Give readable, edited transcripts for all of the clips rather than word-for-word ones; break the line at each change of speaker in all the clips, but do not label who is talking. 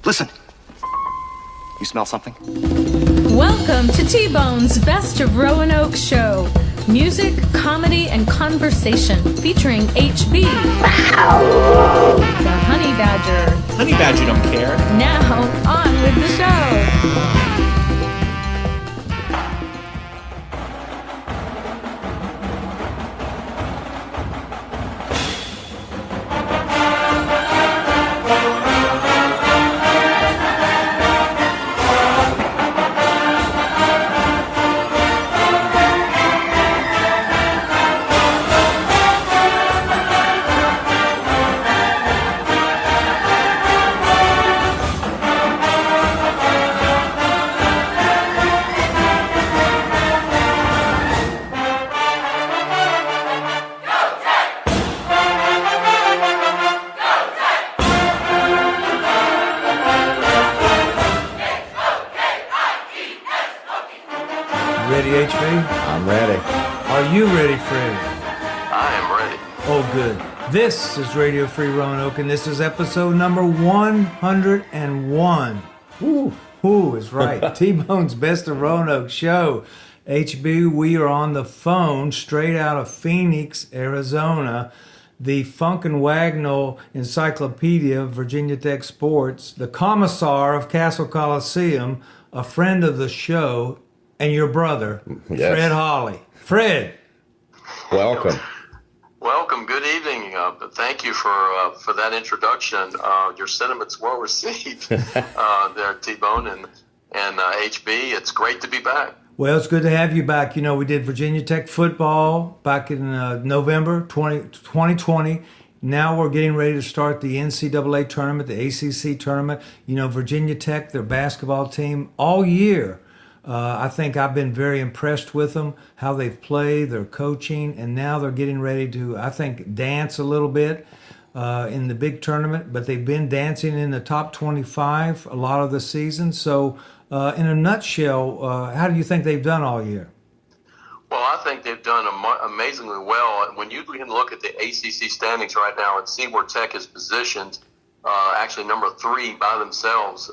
Listen. You smell something?
Welcome to T-Bone's Best of Roanoke show. Music, comedy, and conversation featuring HB. The Honey Badger.
Honey Badger don't care.
Now, on with the show.
Ready, HB?
I'm ready.
Are you ready, Fred?
I am ready.
Oh, good. This is Radio Free Roanoke, and this is episode number 101. Who is right? T-Bone's Best of Roanoke show. HB, we are on the phone straight out of Phoenix, Arizona. The Funk and Wagnall Encyclopedia of Virginia Tech Sports, the commissar of Castle Coliseum, a friend of the show, and your brother,
Yes.
Fred Holley. Fred.
Welcome.
Welcome. Good evening. Thank you for that introduction. Your sentiments well received there, T-Bone and HB. It's great to be back.
Well, it's good to have you back. You know, we did Virginia Tech football back in November 2020. Now we're getting ready to start the NCAA tournament, the ACC tournament. You know, Virginia Tech, their basketball team, all year. I think I've been very impressed with them, how they've played, their coaching, and now they're getting ready to, I think, dance a little bit in the big tournament. But they've been dancing in the top 25 a lot of the season. So, in a nutshell, how do you think they've done all year?
Well, I think they've done amazingly well. When you can look at the ACC standings right now and see where Tech is positioned, actually number 3 by themselves,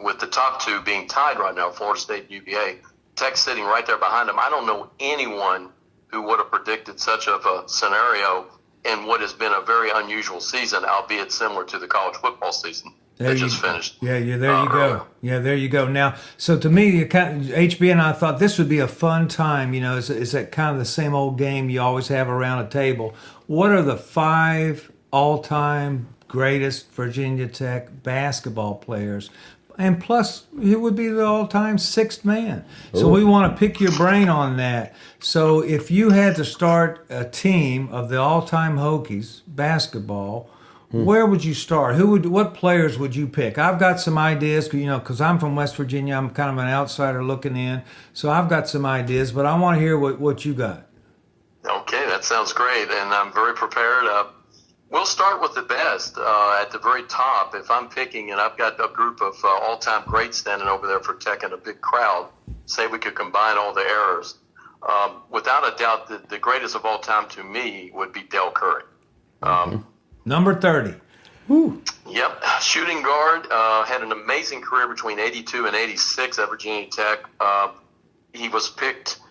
with the top 2 being tied right now, Florida State and UVA, Tech sitting right there behind them. I don't know anyone who would have predicted such of a scenario in what has been a very unusual season, albeit similar to the college football season that just finished.
Yeah, there you go. Yeah, there you go. Now, so to me, HB and I thought this would be a fun time. You know, it's that kind of the same old game you always have around a table. What are the 5 all-time greatest Virginia Tech basketball players? And plus, it would be the all-time 6th man. So we want to pick your brain on that. So if you had to start a team of the all-time Hokies basketball, where would you start? What players would you pick? I've got some ideas, you know, because I'm from West Virginia. I'm kind of an outsider looking in. So I've got some ideas, but I want to hear what you got.
Okay, that sounds great, and I'm very prepared. We'll start with the best at the very top. If I'm picking, and I've got a group of all-time greats standing over there for Tech in a big crowd, say we could combine all the errors. Without a doubt, the greatest of all time to me would be Del Curry.
Number 30. Woo.
Yep, shooting guard, had an amazing career between 82 and 86 at Virginia Tech. He was picked,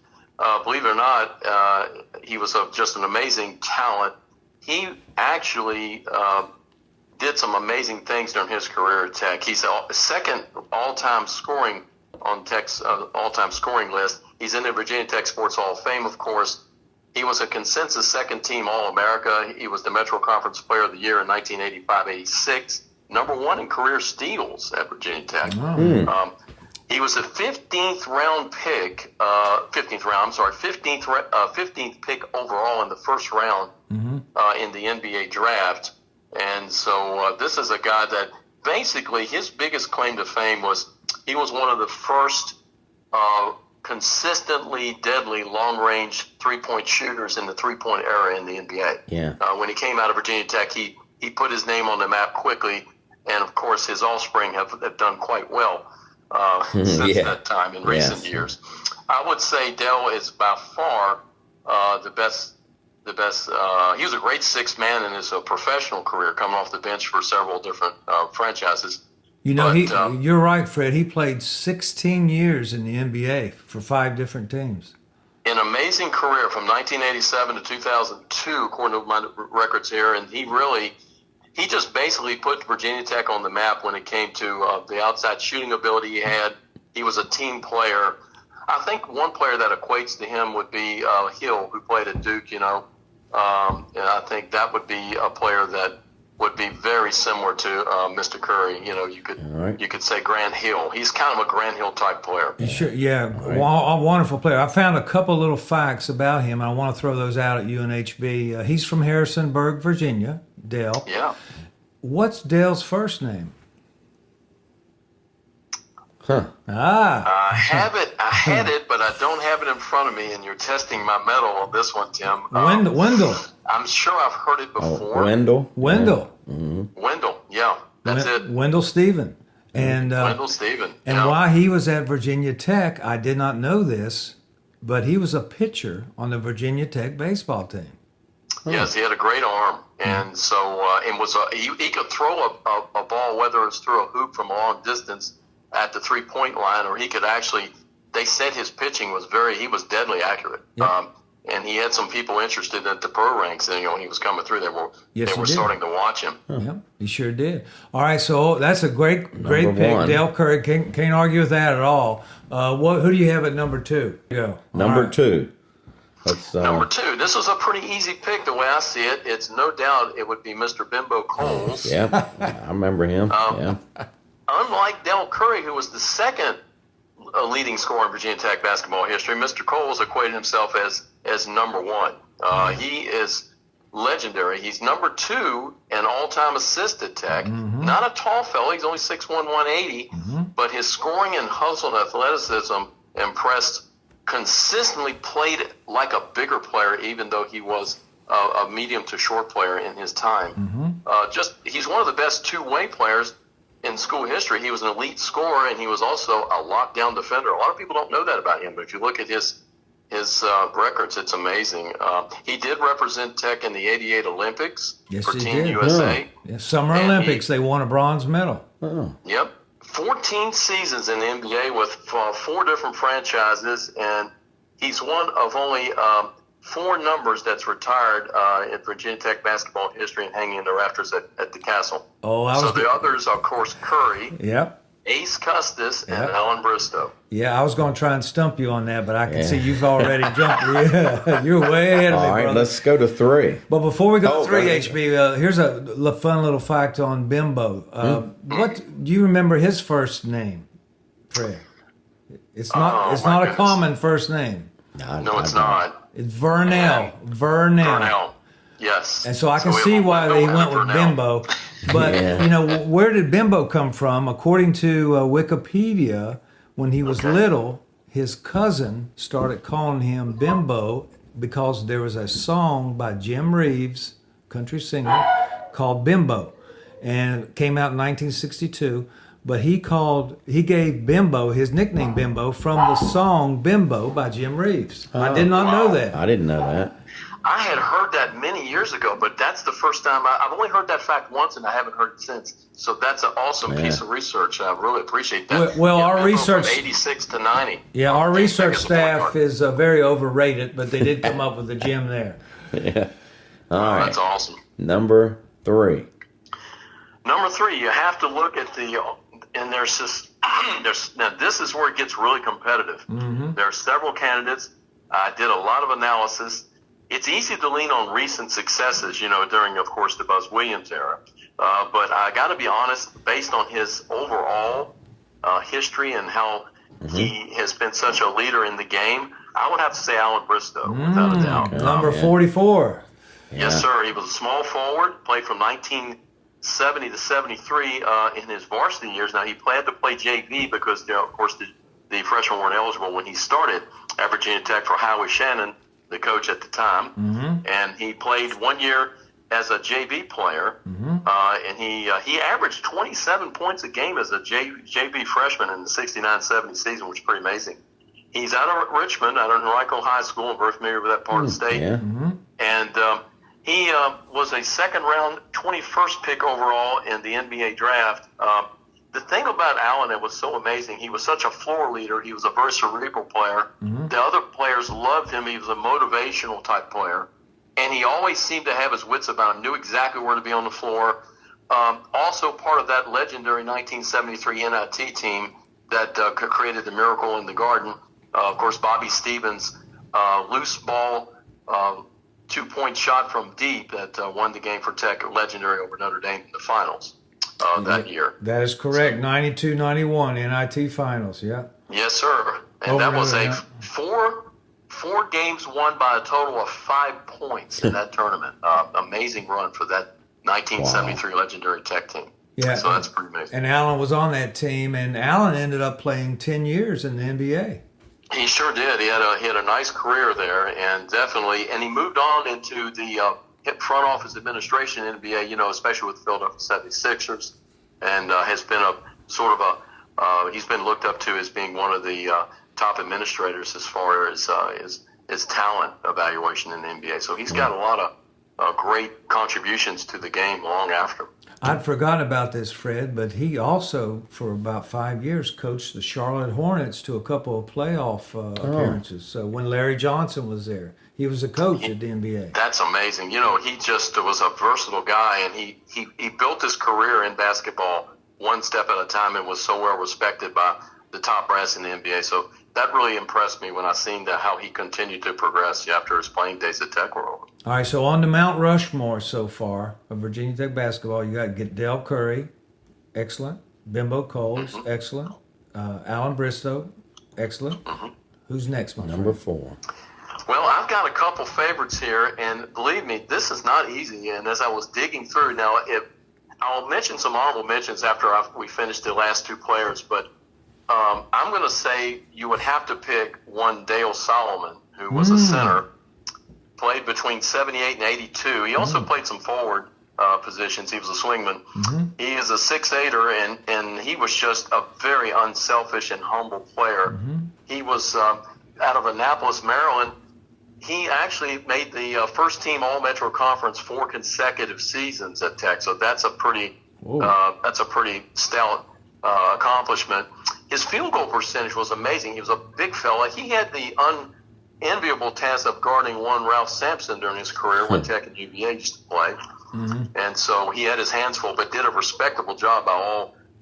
believe it or not, he was just an amazing talent. He actually did some amazing things during his career at Tech. He's the second all-time scoring on Tech's all-time scoring list. He's in the Virginia Tech Sports Hall of Fame, of course. He was a consensus second-team All-America. He was the Metro Conference Player of the Year in 1985-86. Number 1 in career steals at Virginia Tech. He was a 15th pick overall in the first round in the NBA draft. And so this is a guy that basically his biggest claim to fame was he was one of the first consistently deadly long-range three-point shooters in the three-point era in the NBA.
Yeah.
When he came out of Virginia Tech, he put his name on the map quickly, and of course his offspring have done quite well since that time in recent years. I would say Dell is by far the best the best. He was a great sixth man in his professional career, coming off the bench for several different franchises.
You know,
But,
you're right, Fred. He played 16 years in the NBA for 5 different teams.
An amazing career from 1987 to 2002, according to my records here, and he just basically put Virginia Tech on the map when it came to the outside shooting ability he had. He was a team player. I think one player that equates to him would be Hill, who played at Duke, and I think that would be a player that would be very similar to Mr. Curry. You could say Grant Hill. He's kind of a Grant Hill type player.
Sure, yeah, a wonderful player. I found a couple little facts about him. I want to throw those out at UNHB. He's from Harrisonburg, Virginia, Dale.
Yeah.
What's Dale's first name?
Huh.
I had it, but I don't have it in front of me, and you're testing my mettle on this one, Tim.
Wendell.
I'm sure I've heard it before.
Wendell.
Wendell.
Yeah. Mm-hmm.
Wendell, yeah, that's it.
Wendell Stephen. And
Wendell Stephen.
And
yeah.
while he was at Virginia Tech, I did not know this, but he was a pitcher on the Virginia Tech baseball team.
Yes, he had a great arm, and so he could throw a ball, whether it's through a hoop from a long distance at the 3-point line, or he could actually. They said his pitching was he was deadly accurate.
Yep.
And he had some people interested at the pro ranks, and when he was coming through, they were starting to watch him.
Yeah, he sure did. All right, so that's a great pick,
one.
Dale Curry. Can't argue with that at all. Who do you have at number 2? Go.
Number 2.
Number 2. This was a pretty easy pick, the way I see it. It's no doubt it would be Mr. Bimbo Coles.
Yeah, I remember him. Yeah.
Unlike Dale Curry, who was the second leading scorer in Virginia Tech basketball history, Mr. Coles equated himself as number 1. He is legendary. He's number 2 in all-time assist at Tech. Mm-hmm. Not a tall fellow. He's only 6'1", 180. Mm-hmm. But his scoring and hustle and athleticism impressed. Consistently played like a bigger player, even though he was a medium to short player in his time. Mm-hmm. He's one of the best two-way players in school history. He was an elite scorer, and he was also a lockdown defender. A lot of people don't know that about him, but if you look at his records, it's amazing. He did represent Tech in the '88 Olympics for Team USA.
Yeah. Summer Olympics, they won a bronze medal.
Yep. 14 seasons in the NBA with 4 different franchises, and he's one of only 4 numbers that's retired in Virginia Tech basketball history and hanging in the rafters at the Castle. The others are, of course, Curry, Ace Custis, and Alan Bristow.
Yeah, I was going to try and stump you on that, but I can see you've already jumped. Yeah, you're way ahead of me,
All right,
brother.
let's go to 3.
But before we go to 3, HB, here's a fun little fact on Bimbo. What do you remember his first name, Fred? It's not a common first name.
No, it's not.
It's Vernell. Vernell.
Yes.
And so I can see why they went with Bimbo. But, where did Bimbo come from? According to Wikipedia, when he was little, his cousin started calling him Bimbo because there was a song by Jim Reeves, country singer, called Bimbo. And it came out in 1962. But he gave Bimbo his nickname Bimbo from the song Bimbo by Jim Reeves. I did not know that.
I didn't know that.
I had heard that many years ago, but that's the first time. I've only heard that fact once, and I haven't heard it since. So that's an awesome piece of research. I really appreciate that.
Well, our research
from 86 to 90.
Yeah, our research staff is very overrated, but they did come up with the gem there.
Yeah. All right.
That's awesome.
Number 3.
Number 3, you have to look at and there's now this is where it gets really competitive. Mm-hmm. There are several candidates. I did a lot of analysis. It's easy to lean on recent successes, during, of course, the Buzz Williams era. But I got to be honest, based on his overall history and how he has been such a leader in the game, I would have to say Alan Bristow, without a doubt.
Number 44.
Yes, sir. He was a small forward, played from 1970 to 73 in his varsity years. Now, he had to play JV because, of course, the freshmen weren't eligible when he started at Virginia Tech for Howie Shannon, the coach at the time. Mm-hmm. And he played 1 year as a JV player, and he averaged 27 points a game as a JV freshman in the 69-70 season, which is pretty amazing. He's out of Richmond, out of Henrico High School. I'm very familiar with that part of the state.
Yeah. Mm-hmm.
And And he was a second-round, 21st pick overall in the NBA draft. The thing about Allen that was so amazing, he was such a floor leader. He was a very cerebral player. The other players loved him. He was a motivational type player. And he always seemed to have his wits about him, knew exactly where to be on the floor. Also part of that legendary 1973 NIT team that created the miracle in the Garden. Of course, Bobby Stevens, loose ball, 2-point shot from deep that won the game for Tech, legendary over Notre Dame in the finals that year.
That is correct. 92-91 NIT finals. Yeah.
Yes, sir. And
Over
that was
Notre
a
Dame.
four games won by a total of 5 points in that tournament. Amazing run for that 1973 legendary Tech team.
Yeah.
So that's pretty amazing.
And Allen was on that team, and Allen ended up playing 10 years in the NBA.
He sure did. He had a nice career there, and definitely. And he moved on into the front office administration in the NBA. You know, especially with the Philadelphia 76ers, and has been a sort of he's been looked up to as being one of the top administrators as far as talent evaluation in the NBA. So he's got a lot of great contributions to the game long after.
I'd forgotten about this, Fred, but he also, for about 5 years, coached the Charlotte Hornets to a couple of playoff appearances. So when Larry Johnson was there, he was a coach at the NBA.
That's amazing. You know, he just was a versatile guy, and he built his career in basketball one step at a time and was so well respected by the top brass in the NBA. So that really impressed me when I seen how he continued to progress after his playing days at Tech were over.
All right, so on to Mount Rushmore so far of Virginia Tech basketball, you got Dell Curry, excellent. Bimbo Coles, excellent. Alan Bristow, excellent. Who's next, my
Number
friend?
4.
Well, I've got a couple favorites here, and believe me, this is not easy. And as I was digging through, now I'll mention some honorable mentions after we finish the last 2 players, but I'm going to say you would have to pick one Dale Solomon, who was a center, played between 78 and 82. He also played some forward positions. He was a swingman. He is a 6'8", and he was just a very unselfish and humble player. He was out of Annapolis, Maryland. He actually made the first team All-Metro Conference 4 consecutive seasons at Tech, so that's a pretty stout accomplishment. His field goal percentage was amazing. He was a big fella. He had the unenviable task of guarding one Ralph Sampson during his career when Tech and UVA used to play. And so he had his hands full, but did a respectable job by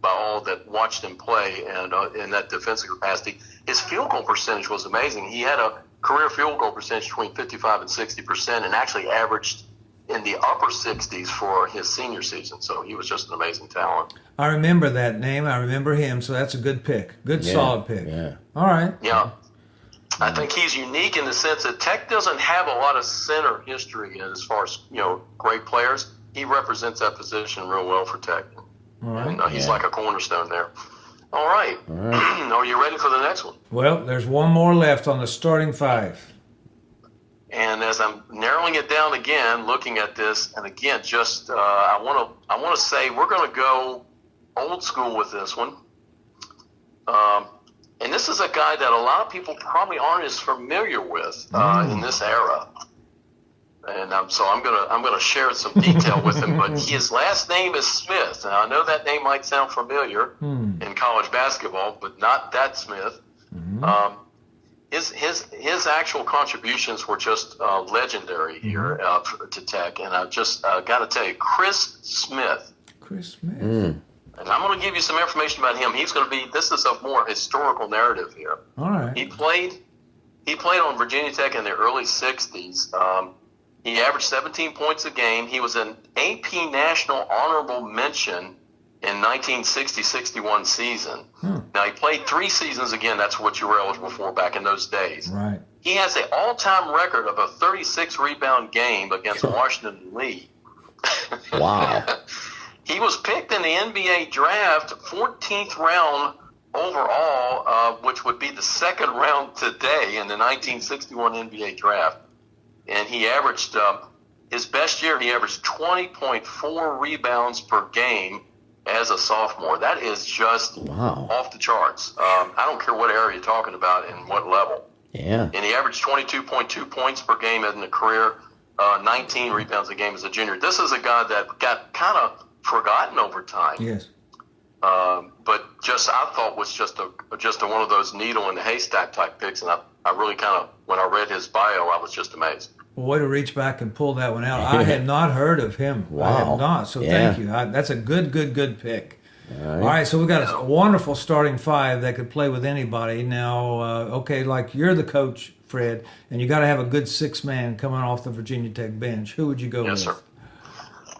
all that watched him play and in that defensive capacity. His field goal percentage was amazing. He had a career field goal percentage between 55 and 60% and actually averaged in the upper 60s for his senior season. So he was just an amazing talent.
I remember that name. I remember him. So that's a good pick. Good, solid pick.
Yeah.
All right.
Yeah. I think he's unique in the sense that Tech doesn't have a lot of center history as far as, great players. He represents that position real well for Tech.
All right.
And he's like a cornerstone there. All right. Are you ready for the next one?
Well, there's one more left on the starting 5.
And as I'm narrowing it down again, looking at this, and again, just I want to say we're going to go old school with this one. And this is a guy that a lot of people probably aren't as familiar with in this era. And so I'm gonna share some detail with him. But his last name is Smith. Now I know that name might sound familiar in college basketball, but not that Smith. His actual contributions were just legendary here to Tech, and I've just got to tell you, Chris Smith.
Chris Smith.
And I'm going to give you some information about him. This is a more historical narrative here.
All right.
He played on Virginia Tech in the early 60s. He averaged 17 points a game. He was an AP National Honorable Mention in 1960-61 season. Now, he played 3 seasons again. That's what you were eligible for back in those days.
Right.
He has an all-time record of a 36-rebound game against Washington Lee.
Wow.
He was picked in the NBA draft 14th round overall, which would be the second round today in the 1961 NBA draft. And he averaged, his best year, he averaged 20.4 rebounds per game as a sophomore. That is just off the charts. I don't care what area you're talking about and what level.
Yeah.
And he averaged 22.2 points per game in the career. 19 rebounds a game as a junior. This is a guy that got kind of forgotten over time.
Yes.
But just I thought was just a one of those needle in the haystack type picks, and I really kind of, when I read his bio, I was just amazed.
Well, way to reach back and pull that one out. I had not heard of him.
Wow.
I had not. So
Yeah.
thank you. That's a good pick. All right. So we got a wonderful starting five that could play with anybody. Now, okay, like you're the coach, Fred, and you got to have a good six-man coming off the Virginia Tech bench. Who would you go with?
Yes, sir.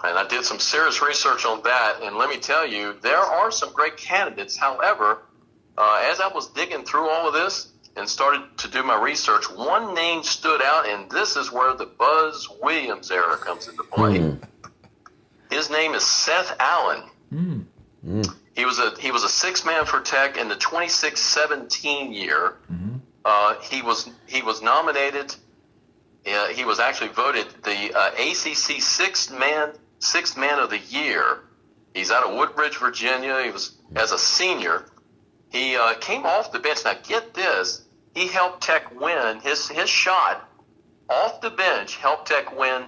And I did some serious research on that, and let me tell you, there are some great candidates. However, as I was digging through all of this and started to do my research, one name stood out, and this is where the Buzz Williams era comes into play. His name is Seth Allen. He was a six-man for Tech in the 26-17 year. He was nominated. He was actually voted the ACC sixth man of the year. He's out of Woodbridge, Virginia. He was, as a senior, he came off the bench. Now get this, he helped Tech win. His shot off the bench helped Tech win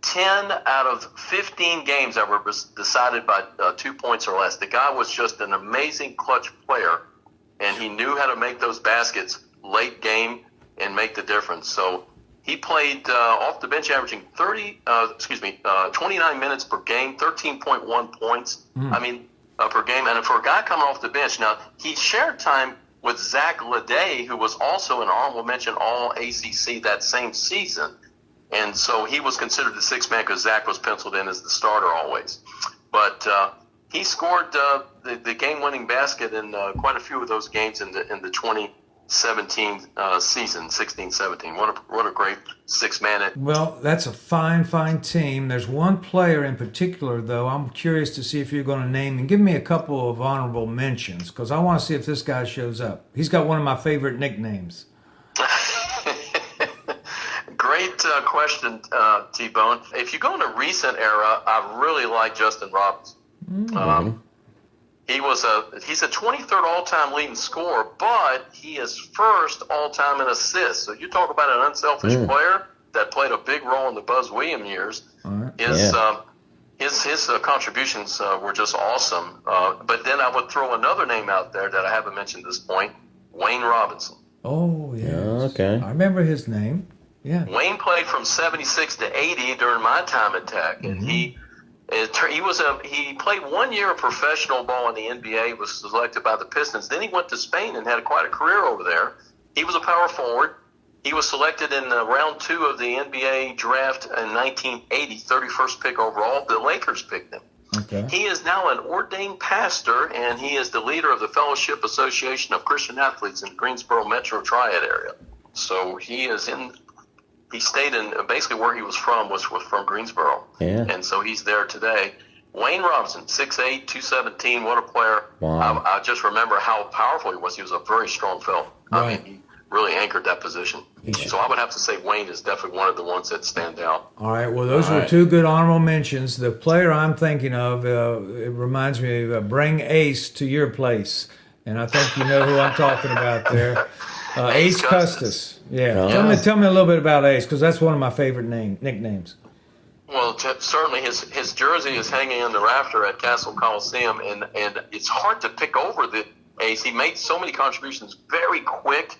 10 out of 15 games that were decided by 2 points or less. The guy was just an amazing clutch player, and he knew how to make those baskets late game and make the difference. So he played off the bench, averaging 29 minutes per game, 13.1 points. Per game. And for a guy coming off the bench, now he shared time with Zach Leday, who was also an honorable mention All ACC that same season. And so he was considered the sixth man because Zach was penciled in as the starter always. But he scored the game-winning basket in quite a few of those games in the 2017 season, 16-17. What a great six-man.
Well, that's a fine team. There's one player in particular, though, I'm curious to see if you're going to name and give me a couple of honorable mentions, because I want to see if this guy shows up. He's got one of my favorite nicknames.
Great question, T-Bone. If you go in the recent era, I really like Justin Robinson. He's a 23rd all-time leading scorer, but he is first all-time in assists. So you talk about an unselfish player that played a big role in the Buzz Williams years. His contributions were just awesome. But then I would throw another name out there that I haven't mentioned at this point, Wayne Robinson.
Oh, yeah.
Okay.
I remember his name. Yeah.
Wayne played from 76 to 80 during my time at Tech, and he played 1 year of professional ball in the NBA, was selected by the Pistons. Then he went to Spain and had quite a career over there. He was a power forward. He was selected in round 2 of the NBA draft in 1980, 31st pick overall. The Lakers picked him.
Okay.
He is now an ordained pastor, and he is the leader of the Fellowship Association of Christian Athletes in the Greensboro Metro Triad area. So he stayed in basically where he was from from Greensboro.
Yeah.
And so he's there today. Wayne Robinson, 6'8", 217, what a player.
Wow.
I just remember how powerful he was. He was a very strong fellow.
Right.
I mean, he really anchored that position. So I would have to say Wayne is definitely one of the ones that stand out.
All right. Well, those were two good honorable mentions. The player I'm thinking of, it reminds me of Bring Ace to Your Place. And I think you know who I'm talking about there. Ace Custis. Yeah. Tell me a little bit about Ace, because that's one of my favorite nicknames.
Well, certainly his jersey is hanging in the rafter at Castle Coliseum, and it's hard to pick over the Ace. He made so many contributions, very quick,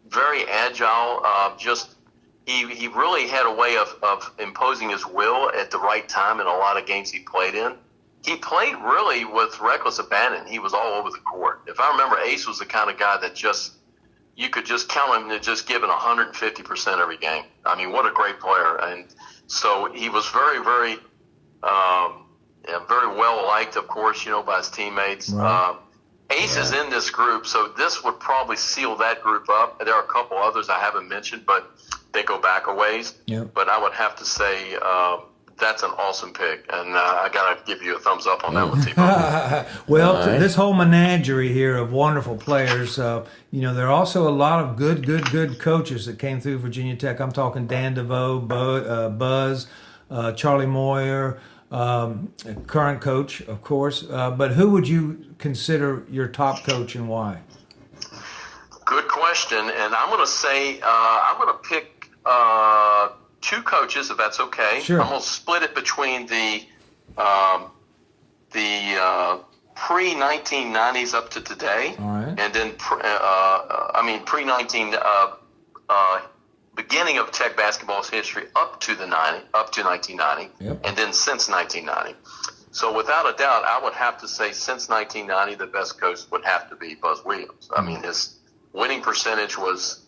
very agile. He really had a way of imposing his will at the right time in a lot of games he played in. He played really with reckless abandon. He was all over the court. If I remember, Ace was the kind of guy that you could just count him to just giving 150% every game. I mean, what a great player. And so he was very, very, very well liked, of course, by his teammates.
Right.
Ace is in this group, so this would probably seal that group up. There are a couple others I haven't mentioned, but they go back a ways.
Yep.
But I would have to say that's an awesome pick, and I got to give you a thumbs up on that one, T-Bone.
Well, this whole menagerie here of wonderful players, there are also a lot of good coaches that came through Virginia Tech. I'm talking Dan DeVoe, Buzz, Charlie Moyer, current coach, of course. But who would you consider your top coach and why? Good
question, and I'm going to say I'm going to pick two coaches, if that's okay.
Sure.
I'm going to split it between the pre-1990s up to today,
All right.
and then pre-19 beginning of Tech basketball's history up to 1990,
Yep.
and then since 1990. So without a doubt, I would have to say since 1990, the best coach would have to be Buzz Williams. I mean, his winning percentage was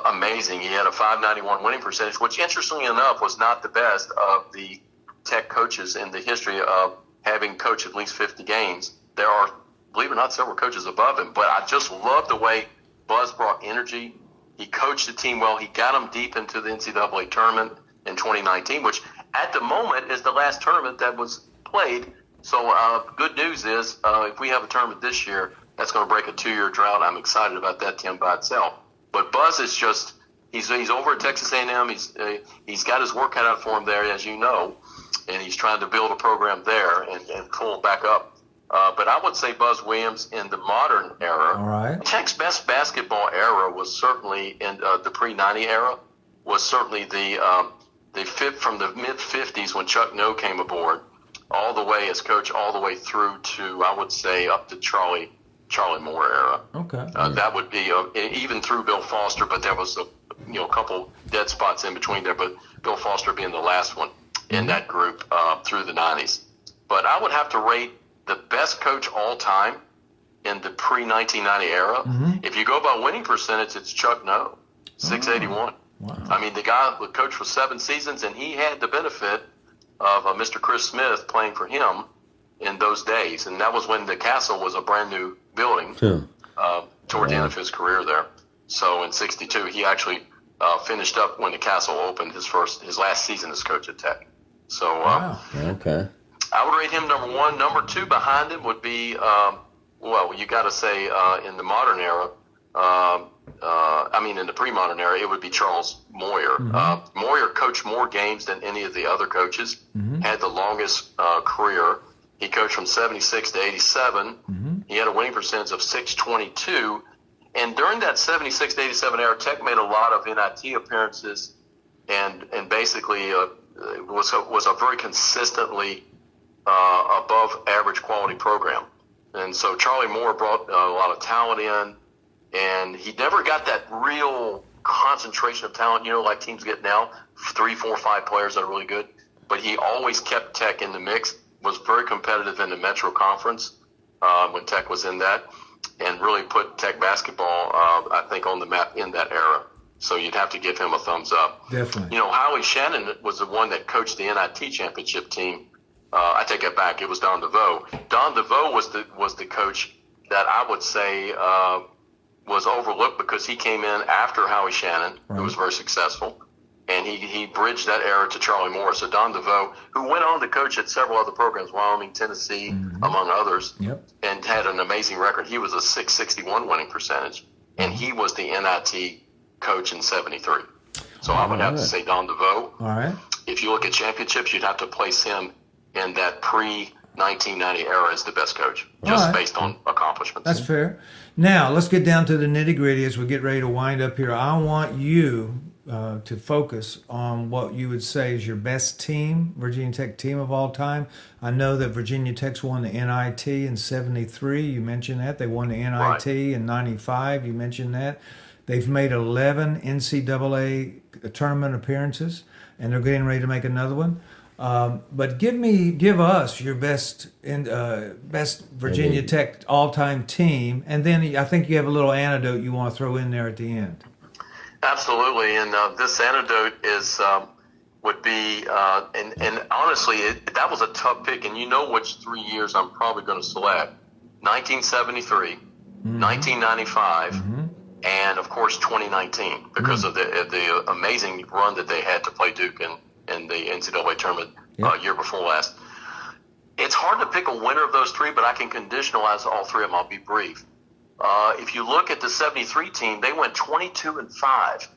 amazing. He had a .591 winning percentage, which interestingly enough was not the best of the Tech coaches in the history of having coached at least 50 games. There are, believe it or not, several coaches above him, but I just love the way Buzz brought energy. He coached the team well. He got them deep into the NCAA tournament in 2019, which at the moment is the last tournament that was played. So good news is if we have a tournament this year, that's going to break a 2-year drought. I'm excited about that team by itself. But Buzz is just, he's over at Texas A&M. He's got his work cut out for him there, as you know, and he's trying to build a program there and pull back up. But I would say Buzz Williams in the modern era.
All right.
Tech's best basketball era was certainly in the pre-90 era, was certainly the fit from the mid-50s when Chuck Noe came aboard, all the way as coach, all the way through to, I would say, up to Charlie Moore era.
Okay.
That would be even through Bill Foster, but there was a couple dead spots in between there, but Bill Foster being the last one in that group through the 90s. But I would have to rate the best coach all time in the pre-1990 era.
Mm-hmm.
If you go by winning percentage, it's Chuck Noe, 681.
Wow.
I mean, the guy was coached for 7 seasons, and he had the benefit of Mr. Chris Smith playing for him in those days. And that was when the Castle was a brand new building toward the end of his career there. So in 62, he actually finished up when the Castle opened his last season as coach at Tech. So
Wow.
Okay.
I would rate him number 1. Number 2 behind him would be, you got to say in the modern era, in the pre-modern era, it would be Charles Moyer.
Mm-hmm.
Moyer coached more games than any of the other coaches, had the longest career. He coached from 76 to 87.
Mm-hmm.
He had a winning percentage of .622. And during that 76 to 87 era, Tech made a lot of NIT appearances and basically was a very consistently above average quality program. And so Charlie Moore brought a lot of talent in, and he never got that real concentration of talent, like teams get now, 3, 4, 5 players that are really good. But he always kept Tech in the mix, was very competitive in the Metro Conference when Tech was in that, and really put Tech basketball, I think, on the map in that era. So you'd have to give him a thumbs up.
Definitely.
Howie Shannon was the one that coached the NIT championship team. I take that back. It was Don DeVoe. Don DeVoe was the coach that I would say was overlooked because he came in after Howie Shannon, who was very successful, and he bridged that era to Charlie Moore. So Don DeVoe, who went on to coach at several other programs, Wyoming, Tennessee, among others, and had an amazing record. He was a .661 winning percentage, and he was the NIT coach in 73. So I would have to say Don DeVoe.
All right.
If you look at championships, you'd have to place him in that pre-1990 era as the best coach, just based on accomplishments.
That's fair. Now, let's get down to the nitty-gritty as we get ready to wind up here. I want you to focus on what you would say is your best team, Virginia Tech team of all time. I know that Virginia Tech's won the NIT in 73. You mentioned that. They won the NIT in 95. You mentioned that. They've made 11 NCAA tournament appearances, and they're getting ready to make another one. But give us your best Virginia Tech all-time team, and then I think you have a little anecdote you want to throw in there at the end.
Absolutely, and this anecdote would be, and honestly, that was a tough pick, and you know which 3 years I'm probably going to select: 1973, 1995, and of course 2019, because of the amazing run that they had to play Duke in the NCAA tournament year before last. It's hard to pick a winner of those 3, but I can conditionalize all 3 of them. I'll be brief. If you look at the 73 team, they went 22-5.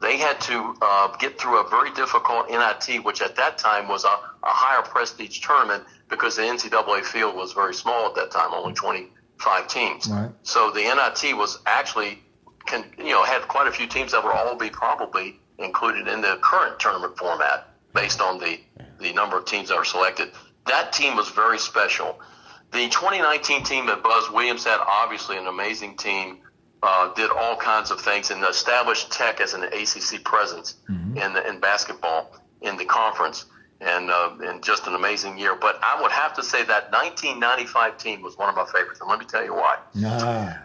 They had to get through a very difficult NIT, which at that time was a higher prestige tournament because the NCAA field was very small at that time, only 25 teams. So the NIT was actually, had quite a few teams that would all be probably included in the current tournament format based on the number of teams that are selected. That team was very special. The 2019 team that Buzz Williams had, obviously an amazing team, did all kinds of things and established Tech as an ACC presence in basketball in the conference, and just an amazing year. But I would have to say that 1995 team was one of my favorites, and let me tell you why.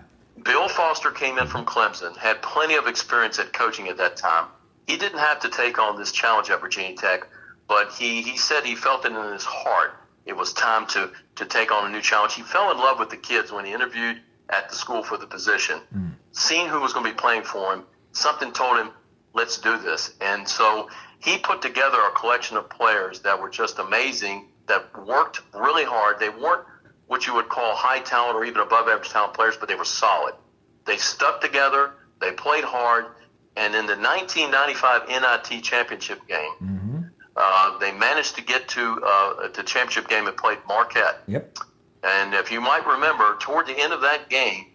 Bill Foster came in from Clemson, had plenty of experience at coaching at that time. He didn't have to take on this challenge at Virginia Tech, but he said he felt it in his heart. It was time to take on a new challenge. He fell in love with the kids when he interviewed at the school for the position. Seeing who was going to be playing for him, something told him, let's do this. And so he put together a collection of players that were just amazing, that worked really hard. They weren't what you would call high talent or even above average talent players, but they were solid. They stuck together, they played hard, and in the 1995 NIT championship game, they managed to get to the championship game and played Marquette.
Yep.
And if you might remember, toward the end of that game,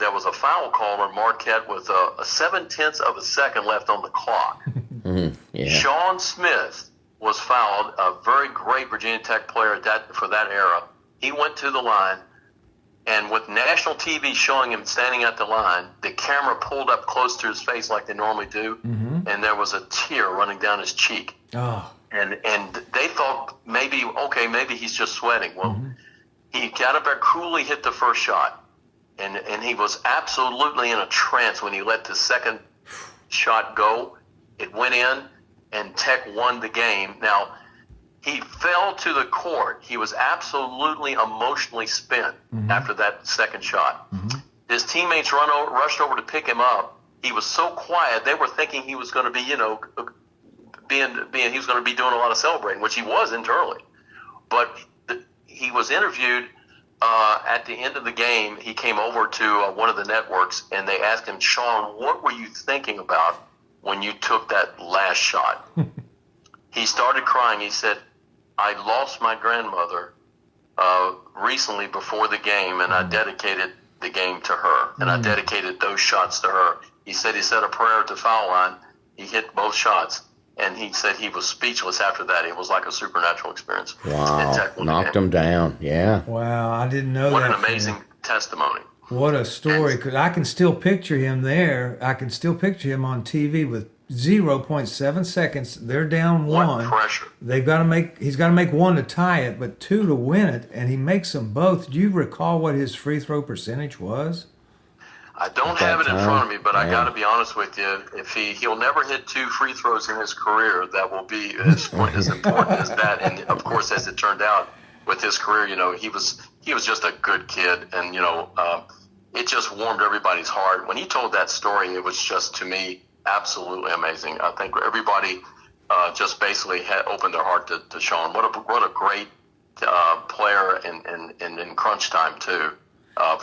there was a foul call on Marquette with a 0.7 of a second left on the clock. Sean Smith was fouled, a very great Virginia Tech player for that era. He went to the line, and with national TV showing him standing at the line, the camera pulled up close to his face like they normally do, and there was a tear running down his cheek. And they thought maybe he's just sweating. Well, he got up there, coolly hit the first shot, and he was absolutely in a trance when he let the second shot go. It went in, and Tech won the game. Now, he fell to the court. He was absolutely emotionally spent after that second shot. His teammates rushed over to pick him up. He was so quiet, they were thinking he was going to be, he was going to be doing a lot of celebrating, which he was internally. But he was interviewed at the end of the game. He came over to one of the networks, and they asked him, Sean, what were you thinking about when you took that last shot? He started crying. He said, I lost my grandmother recently before the game, and I dedicated the game to her, and I dedicated those shots to her. He said he said a prayer at the foul line. He hit both shots, and he said he was speechless after that. It was like a supernatural experience.
Wow, knocked him down, yeah.
Wow, I didn't know that.
What an amazing testimony.
What a story, because I can still picture him there. I can still picture him on TV with 0.7 seconds. They're down one.
What pressure.
He's got to make one to tie it, but two to win it, and he makes them both. Do you recall what his free throw percentage was?
I don't have it in front of me, but I got to be honest with you. If he'll never hit 2 free throws in his career, that will be as important as that. And of course, as it turned out with his career, he was just a good kid, and it just warmed everybody's heart when he told that story. It was just, to me, absolutely amazing. I think everybody just basically had opened their heart to Sean. What a great player in crunch time too.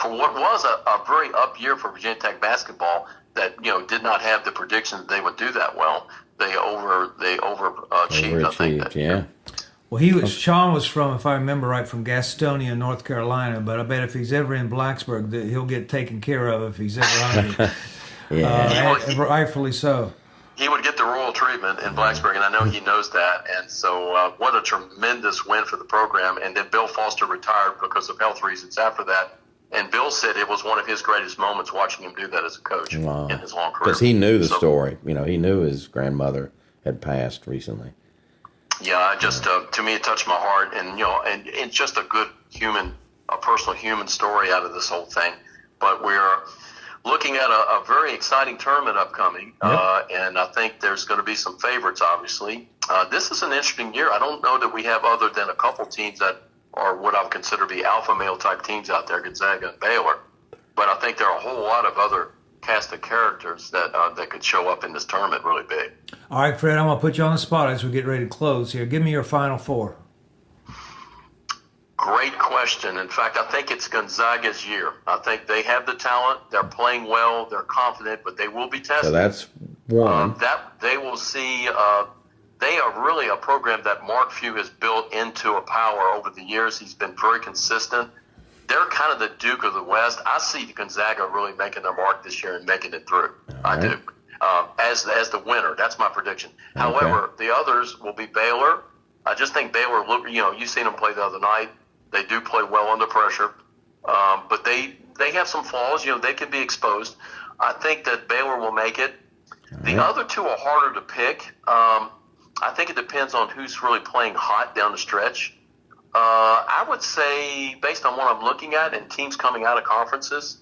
For what was a very up year for Virginia Tech basketball, that did not have the prediction that they would do that well. They overachieved. I think.
Yeah.
Well, Sean was from, if I remember right, from Gastonia, North Carolina. But I bet if he's ever in Blacksburg, he'll get taken care of if he's ever hungry. Rightfully so.
He would get the royal treatment in Blacksburg, and I know he knows that. And so what a tremendous win for the program. And then Bill Foster retired because of health reasons after that. And Bill said it was one of his greatest moments watching him do that as a coach in his long career.
Because he knew the story. He knew his grandmother had passed recently.
Yeah, to me, it touched my heart. And, and it's just a good personal human story out of this whole thing. But we're looking at a very exciting tournament upcoming, and I think there's going to be some favorites, obviously. This is an interesting year. I don't know that we have other than a couple teams that are what I would consider to be alpha male type teams out there, Gonzaga and Baylor. But I think there are a whole lot of other cast of characters that could show up in this tournament really big.
All right, Fred, I'm going to put you on the spot as we get ready to close here. Give me your final 4.
Great question. In fact, I think it's Gonzaga's year. I think they have the talent. They're playing well. They're confident, but they will be tested.
So that's one.
That they will see. They are really a program that Mark Few has built into a power over the years. He's been very consistent. They're kind of the Duke of the West. I see Gonzaga really making their mark this year and making it through. I do. as the winner. That's my prediction. Okay. However, the others will be Baylor. I just think Baylor, you've seen them play the other night. They do play well under pressure, but they have some flaws. They can be exposed. I think that Baylor will make it. The other two are harder to pick. I think it depends on who's really playing hot down the stretch. I would say, based on what I'm looking at and teams coming out of conferences,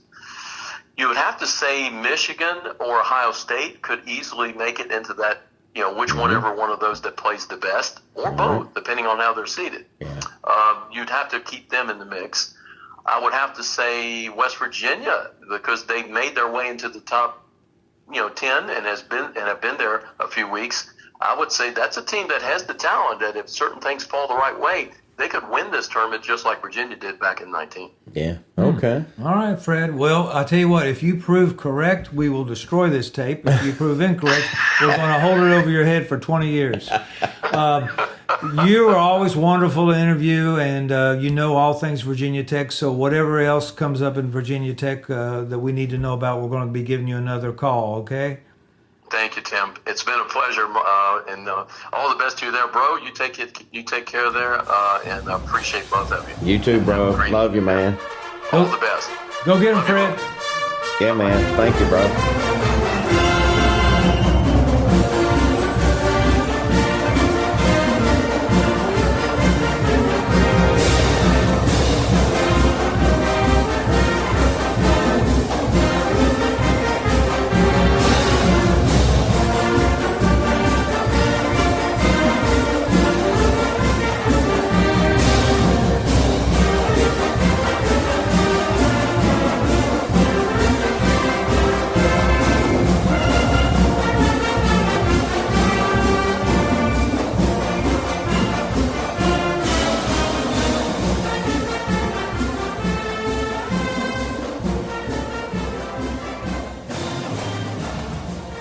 you would have to say Michigan or Ohio State could easily make it into that, whichever one of those that plays the best, or both, depending on how they're seated. Yeah. You'd have to keep them in the mix. I would have to say West Virginia, because they made their way into the top 10 and have been there a few weeks. I would say that's a team that has the talent that if certain things fall the right way, they could win this tournament just like Virginia did back in 19.
Yeah. Okay.
All right, Fred. Well, I'll tell you what, if you prove correct, we will destroy this tape. If you prove incorrect, we're going to hold it over your head for 20 years. You are always wonderful to interview, and you know all things Virginia Tech, so whatever else comes up in Virginia Tech that we need to know about, we're going to be giving you another call, okay?
Thank you, Tim. It's been a pleasure, and all the best to you there, bro. You take care there, and I appreciate both of you.
You too, bro. Love you, man.
All the best.
Go get him, Fred.
Yeah, man. Thank you, bro.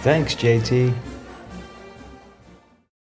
Thanks, JT.